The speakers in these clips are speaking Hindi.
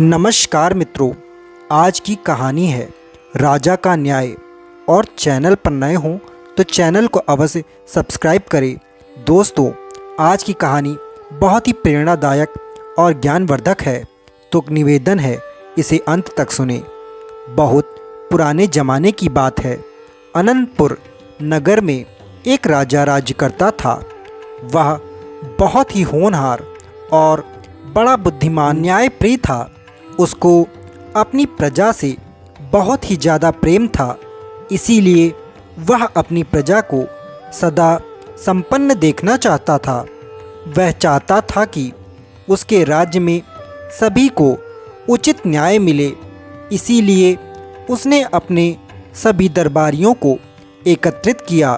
नमस्कार मित्रों, आज की कहानी है राजा का न्याय। और चैनल पर नए हों तो चैनल को अवश्य सब्सक्राइब करें। दोस्तों, आज की कहानी बहुत ही प्रेरणादायक और ज्ञानवर्धक है, तो निवेदन है इसे अंत तक सुने। बहुत पुराने ज़माने की बात है। अनंतपुर नगर में एक राजा राज्य करता था। वह बहुत ही होनहार और बड़ा बुद्धिमान न्यायप्रिय था। उसको अपनी प्रजा से बहुत ही ज़्यादा प्रेम था, इसीलिए वह अपनी प्रजा को सदा संपन्न देखना चाहता था। वह चाहता था कि उसके राज्य में सभी को उचित न्याय मिले। इसीलिए उसने अपने सभी दरबारियों को एकत्रित किया।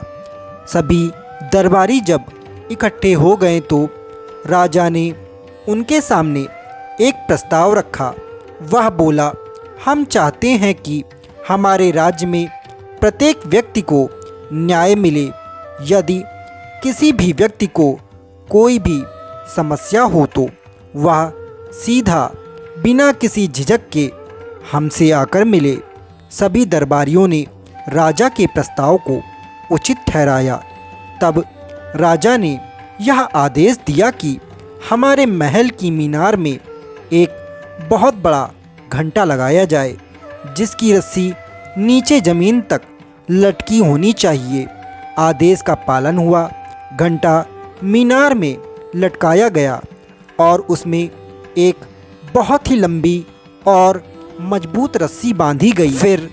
सभी दरबारी जब इकट्ठे हो गए तो राजा ने उनके सामने एक प्रस्ताव रखा। वह बोला, हम चाहते हैं कि हमारे राज्य में प्रत्येक व्यक्ति को न्याय मिले। यदि किसी भी व्यक्ति को कोई भी समस्या हो तो वह सीधा बिना किसी झिझक के हमसे आकर मिले। सभी दरबारियों ने राजा के प्रस्ताव को उचित ठहराया। तब राजा ने यह आदेश दिया कि हमारे महल की मीनार में एक बहुत बड़ा घंटा लगाया जाए, जिसकी रस्सी नीचे ज़मीन तक लटकी होनी चाहिए। आदेश का पालन हुआ। घंटा मीनार में लटकाया गया और उसमें एक बहुत ही लंबी और मजबूत रस्सी बांधी गई। फिर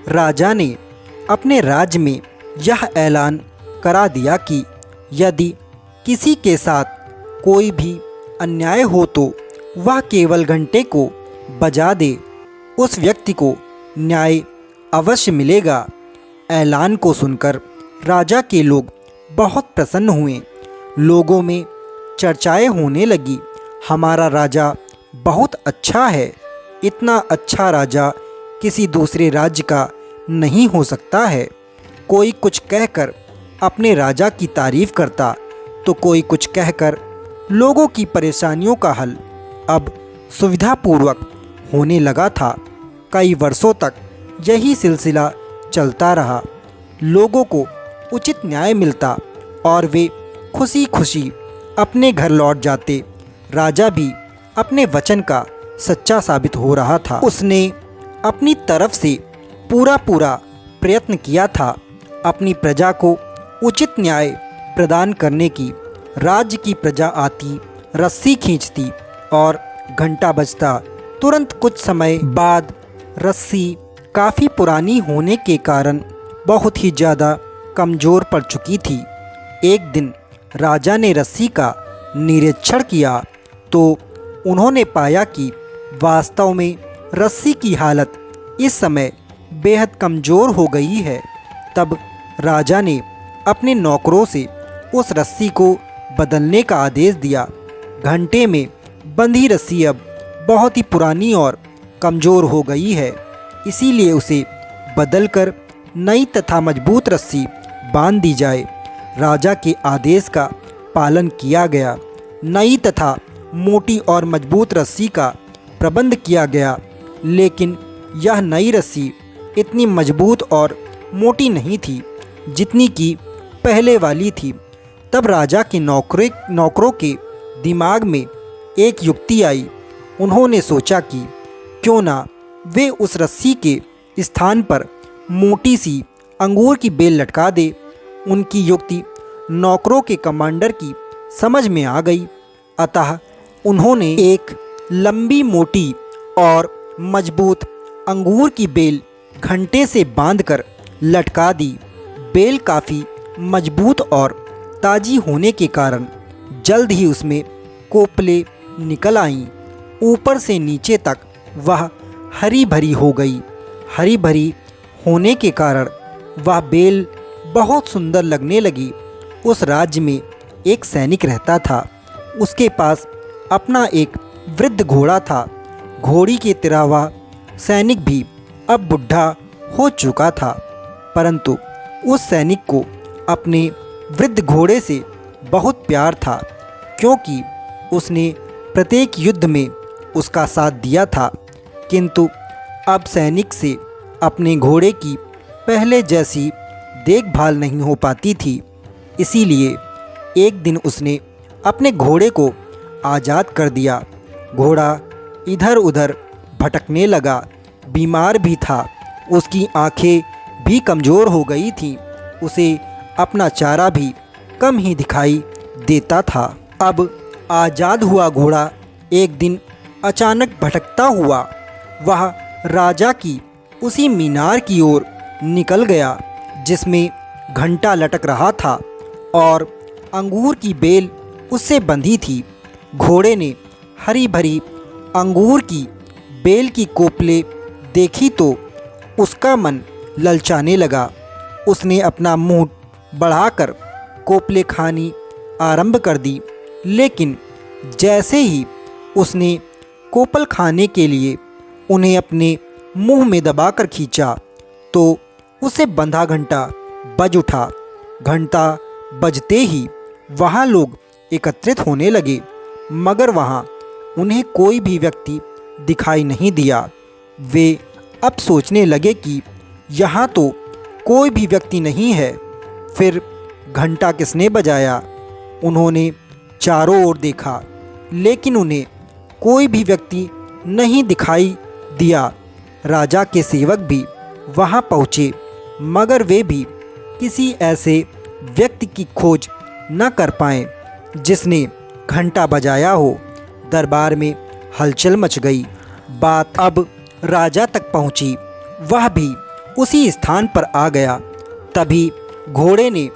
राजा ने अपने राज्य में यह ऐलान करा दिया कि यदि किसी के साथ कोई भी अन्याय हो तो वह केवल घंटे को बजा दे, उस व्यक्ति को न्याय अवश्य मिलेगा। ऐलान को सुनकर राजा के लोग बहुत प्रसन्न हुए। लोगों में चर्चाएं होने लगी, हमारा राजा बहुत अच्छा है। इतना अच्छा राजा किसी दूसरे राज्य का नहीं हो सकता है। कोई कुछ कहकर अपने राजा की तारीफ करता तो कोई कुछ कहकर लोगों की परेशानियों का हल अब सुविधापूर्वक होने लगा था। कई वर्षों तक यही सिलसिला चलता रहा। लोगों को उचित न्याय मिलता और वे खुशी खुशी अपने घर लौट जाते। राजा भी अपने वचन का सच्चा साबित हो रहा था। उसने अपनी तरफ से पूरा प्रयत्न किया था अपनी प्रजा को उचित न्याय प्रदान करने की। राज्य की प्रजा आती, रस्सी खींचती और घंटा बजता। तुरंत कुछ समय बाद रस्सी काफ़ी पुरानी होने के कारण बहुत ही ज़्यादा कमज़ोर पड़ चुकी थी। एक दिन राजा ने रस्सी का निरीक्षण किया तो उन्होंने पाया कि वास्तव में रस्सी की हालत इस समय बेहद कमज़ोर हो गई है। तब राजा ने अपने नौकरों से उस रस्सी को बदलने का आदेश दिया। घंटे में बंधी रस्सी अब बहुत ही पुरानी और कमज़ोर हो गई है, इसीलिए उसे बदलकर नई तथा मजबूत रस्सी बांध दी जाए। राजा के आदेश का पालन किया गया। नई तथा मोटी और मजबूत रस्सी का प्रबंध किया गया, लेकिन यह नई रस्सी इतनी मजबूत और मोटी नहीं थी जितनी कि पहले वाली थी। तब राजा के नौकरों के दिमाग में एक युक्ति आई। उन्होंने सोचा कि क्यों ना वे उस रस्सी के स्थान पर मोटी सी अंगूर की बेल लटका दे। उनकी युक्ति नौकरों के कमांडर की समझ में आ गई, अतः उन्होंने एक लंबी, मोटी और मजबूत अंगूर की बेल घंटे से बांधकर लटका दी। बेल काफ़ी मजबूत और ताज़ी होने के कारण जल्द ही उसमें कोपले निकल आईं। ऊपर से नीचे तक वह हरी भरी हो गई। हरी भरी होने के कारण वह बेल बहुत सुंदर लगने लगी। उस राज्य में एक सैनिक रहता था। उसके पास अपना एक वृद्ध घोड़ा था। घोड़ी के तिरावा सैनिक भी अब बुढ़ा हो चुका था, परंतु उस सैनिक को अपने वृद्ध घोड़े से बहुत प्यार था, क्योंकि उसने प्रत्येक युद्ध में उसका साथ दिया था, किंतु अब सैनिक से अपने घोड़े की पहले जैसी देखभाल नहीं हो पाती थी। इसीलिए एक दिन उसने अपने घोड़े को आज़ाद कर दिया। घोड़ा इधर उधर भटकने लगा, बीमार भी था, उसकी आंखें भी कमज़ोर हो गई थीं, उसे अपना चारा भी कम ही दिखाई देता था। अब आज़ाद हुआ घोड़ा एक दिन अचानक भटकता हुआ वह राजा की उसी मीनार की ओर निकल गया जिसमें घंटा लटक रहा था और अंगूर की बेल उससे बंधी थी। घोड़े ने हरी भरी अंगूर की बेल की कोपले देखी तो उसका मन ललचाने लगा। उसने अपना मुंह बढ़ाकर कोपले खानी आरंभ कर दी, लेकिन जैसे ही उसने कोपल खाने के लिए उन्हें अपने मुंह में दबाकर खींचा तो उसे बंधा घंटा बज उठा। घंटा बजते ही वहाँ लोग एकत्रित होने लगे, मगर वहाँ उन्हें कोई भी व्यक्ति दिखाई नहीं दिया। वे अब सोचने लगे कि यहाँ तो कोई भी व्यक्ति नहीं है, फिर घंटा किसने बजाया? उन्होंने चारों ओर देखा, लेकिन उन्हें कोई भी व्यक्ति नहीं दिखाई दिया। राजा के सेवक भी वहाँ पहुँचे, मगर वे भी किसी ऐसे व्यक्ति की खोज न कर पाए जिसने घंटा बजाया हो। दरबार में हलचल मच गई। बात अब राजा तक पहुँची, वह भी उसी स्थान पर आ गया। तभी घोड़े ने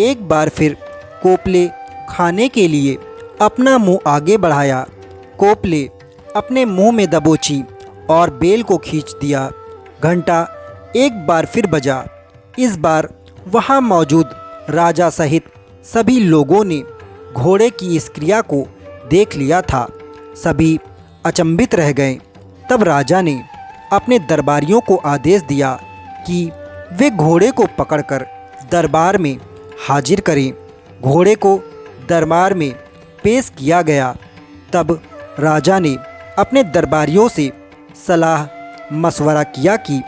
एक बार फिर कोपले खाने के लिए अपना मुंह आगे बढ़ाया। कोपले अपने मुंह में दबोची और बेल को खींच दिया। घंटा एक बार फिर बजा। इस बार वहाँ मौजूद राजा सहित सभी लोगों ने घोड़े की इस क्रिया को देख लिया था। सभी अचंभित रह गए। तब राजा ने अपने दरबारियों को आदेश दिया कि वे घोड़े को पकड़कर दरबार में हाजिर करें। घोड़े को दरबार में पेश किया गया। तब राजा ने अपने दरबारियों से सलाह मशवरा किया कि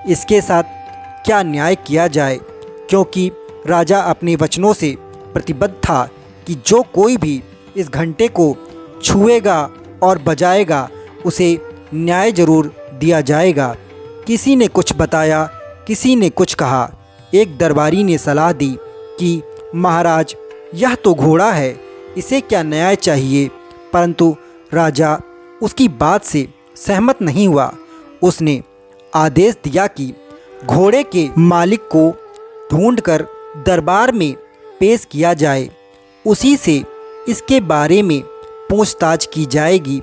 इसके साथ क्या न्याय किया जाए, क्योंकि राजा अपने वचनों से प्रतिबद्ध था कि जो कोई भी इस घंटे को छुएगा और बजाएगा उसे न्याय जरूर दिया जाएगा। किसी ने कुछ बताया, किसी ने कुछ कहा। एक दरबारी ने सलाह दी कि महाराज, यह तो घोड़ा है, इसे क्या न्याय चाहिए? परंतु राजा उसकी बात से सहमत नहीं हुआ। उसने आदेश दिया कि घोड़े के मालिक को ढूंढकर दरबार में पेश किया जाए, उसी से इसके बारे में पूछताछ की जाएगी।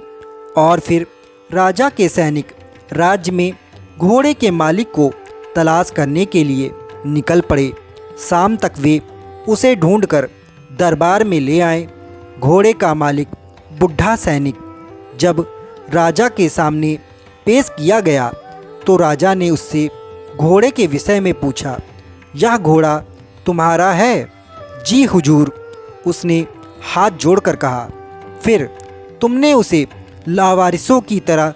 और फिर राजा के सैनिक राज्य में घोड़े के मालिक को तलाश करने के लिए निकल पड़े। शाम तक वे उसे ढूंढकर दरबार में ले आए। घोड़े का मालिक बुढ़ा सैनिक जब राजा के सामने पेश किया गया तो राजा ने उससे घोड़े के विषय में पूछा, यह घोड़ा तुम्हारा है? जी हुजूर, उसने हाथ जोड़कर कहा। फिर तुमने उसे लावारिसों की तरह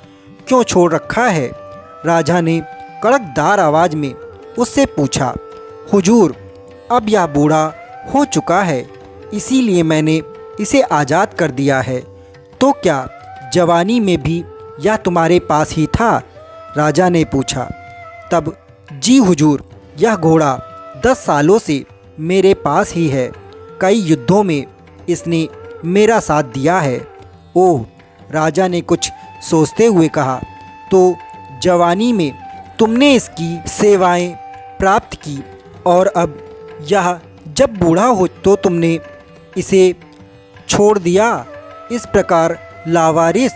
क्यों छोड़ रखा है? राजा ने कड़कदार आवाज़ में उससे पूछा। हुजूर, अब यह बूढ़ा हो चुका है, इसीलिए मैंने इसे आज़ाद कर दिया है। तो क्या जवानी में भी यह तुम्हारे पास ही था? राजा ने पूछा। तब जी हुजूर, यह घोड़ा 10 सालों से मेरे पास ही है। कई युद्धों में इसने मेरा साथ दिया है। ओह, राजा ने कुछ सोचते हुए कहा, तो जवानी में तुमने इसकी सेवाएं प्राप्त की और अब यह जब बूढ़ा हो तो तुमने इसे छोड़ दिया। इस प्रकार लावारिस,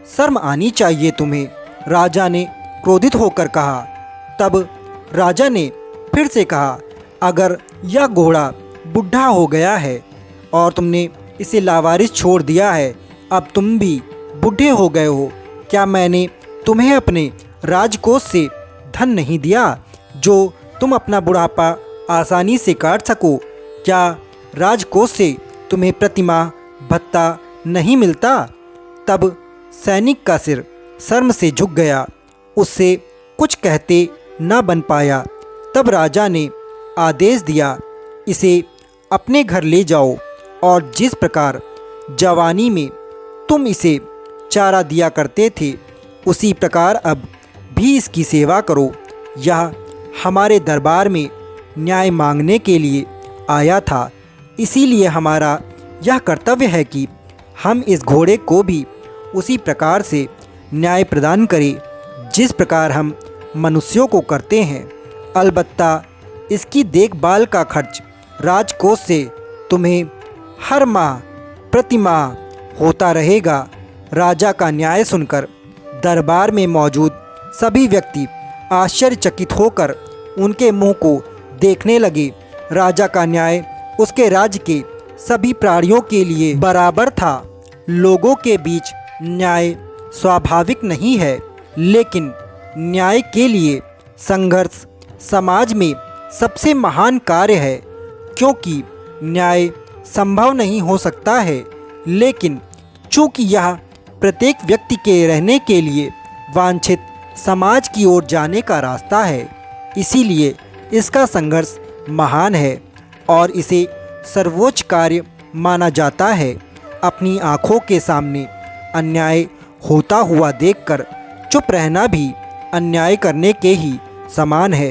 शर्म आनी चाहिए तुम्हें, राजा ने क्रोधित होकर कहा। तब राजा ने फिर से कहा, अगर यह घोड़ा बुढ़ा हो गया है और तुमने इसे लावारिस छोड़ दिया है, अब तुम भी बूढ़े हो गए हो, क्या मैंने तुम्हें अपने राजकोष से धन नहीं दिया जो तुम अपना बुढ़ापा आसानी से काट सको? क्या राजकोष से तुम्हें प्रतिमाह भत्ता नहीं मिलता? तब सैनिक का सिर शर्म से झुक गया, उससे कुछ कहते न बन पाया। तब राजा ने आदेश दिया, इसे अपने घर ले जाओ और जिस प्रकार जवानी में तुम इसे चारा दिया करते थे, उसी प्रकार अब भी इसकी सेवा करो। यह हमारे दरबार में न्याय मांगने के लिए आया था, इसीलिए हमारा यह कर्तव्य है कि हम इस घोड़े को भी उसी प्रकार से न्याय प्रदान करें जिस प्रकार हम मनुष्यों को करते हैं। अलबत्ता इसकी देखभाल का खर्च राजकोष से तुम्हें हर माह प्रति माह होता रहेगा। राजा का न्याय सुनकर दरबार में मौजूद सभी व्यक्ति आश्चर्यचकित होकर उनके मुंह को देखने लगे। राजा का न्याय उसके राज्य के सभी प्राणियों के लिए बराबर था। लोगों के बीच न्याय स्वाभाविक नहीं है, लेकिन न्याय के लिए संघर्ष समाज में सबसे महान कार्य है, क्योंकि न्याय संभव नहीं हो सकता है, लेकिन चूंकि यह प्रत्येक व्यक्ति के रहने के लिए वांछित समाज की ओर जाने का रास्ता है, इसीलिए इसका संघर्ष महान है और इसे सर्वोच्च कार्य माना जाता है। अपनी आँखों के सामने अन्याय होता हुआ देखकर चुप रहना भी अन्याय करने के ही समान है।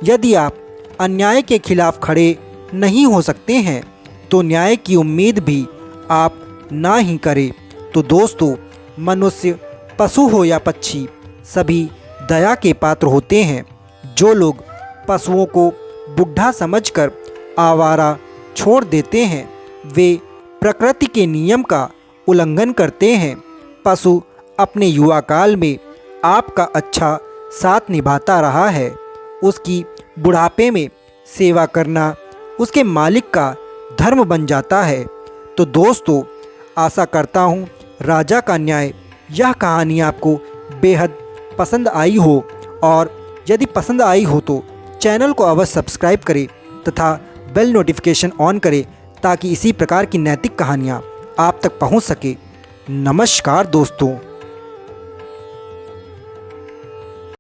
यदि आप अन्याय के खिलाफ खड़े नहीं हो सकते हैं तो न्याय की उम्मीद भी आप ना ही करें। तो दोस्तों, मनुष्य पशु हो या पक्षी, सभी दया के पात्र होते हैं। जो लोग पशुओं को बुढ़ा समझकर आवारा छोड़ देते हैं, वे प्रकृति के नियम का उल्लंघन करते हैं। पशु अपने युवा काल में आपका अच्छा साथ निभाता रहा है, उसकी बुढ़ापे में सेवा करना उसके मालिक का धर्म बन जाता है। तो दोस्तों, आशा करता हूँ राजा का न्याय यह कहानी आपको बेहद पसंद आई हो, और यदि पसंद आई हो तो चैनल को अवश्य सब्सक्राइब करें तथा बेल नोटिफिकेशन ऑन करें ताकि इसी प्रकार की नैतिक कहानियाँ आप तक पहुँच सके। नमस्कार दोस्तों।